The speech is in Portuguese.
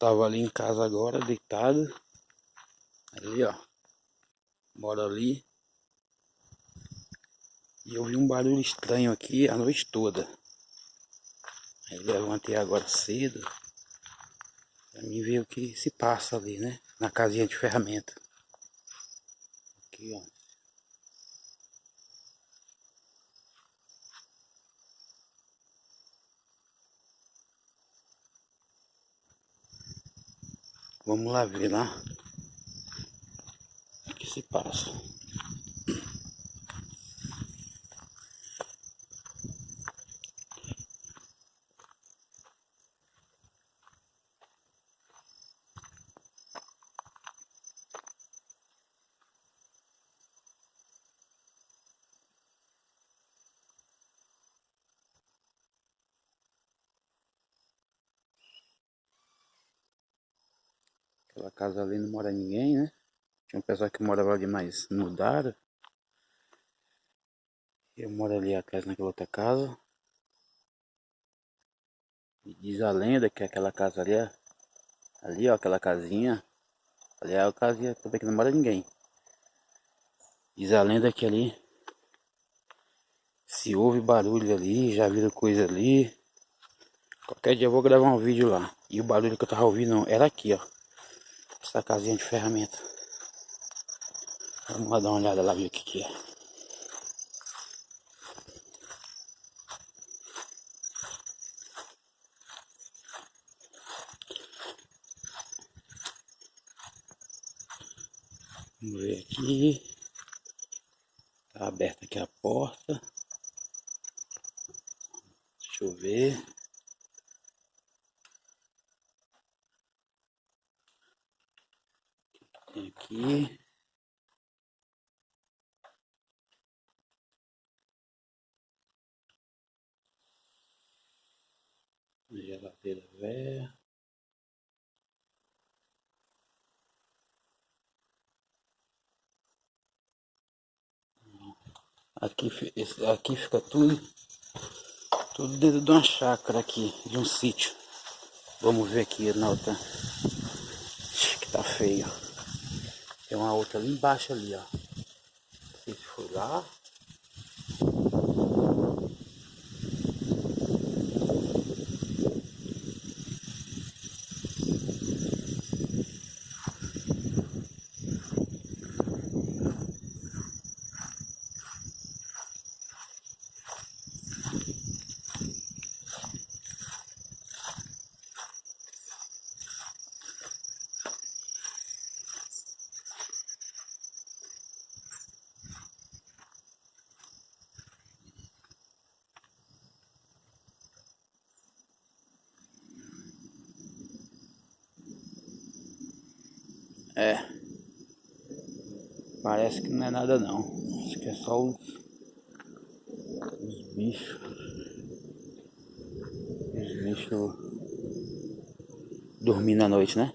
Tava ali em casa agora, deitado. Ali, ó. Moro ali. E eu vi um barulho estranho aqui a noite toda. Aí levantei agora cedo. Pra mim ver o que se passa ali, né? Na casinha de ferramenta. Aqui, ó. Vamos lá ver lá. O que se passa. Aquela casa ali não mora ninguém, né? Tinha um pessoal que morava ali, mas mudaram. Eu moro ali atrás naquela outra casa. E diz a lenda que aquela casa ali, ali ó, aquela casinha. Ali é a casinha também que não mora ninguém. Diz a lenda que ali, se ouve barulho ali, já viram coisa ali. Qualquer dia eu vou gravar um vídeo lá. E o barulho que eu tava ouvindo era aqui, ó. Essa casinha de ferramenta. Vamos lá dar uma olhada lá, ver o que é. Vamos ver aqui. Tá aberta aqui a porta. Deixa eu ver. Tem aqui. Geladeira velha. Aqui fica tudo dentro de uma chácara aqui, de um sítio. Vamos ver aqui na outra. Que tá feio. Tem uma outra ali embaixo ali, ó. Não sei se foi lá. É. Parece que não é nada não. Acho que é só os bichos. Os bichos dormindo à noite, né?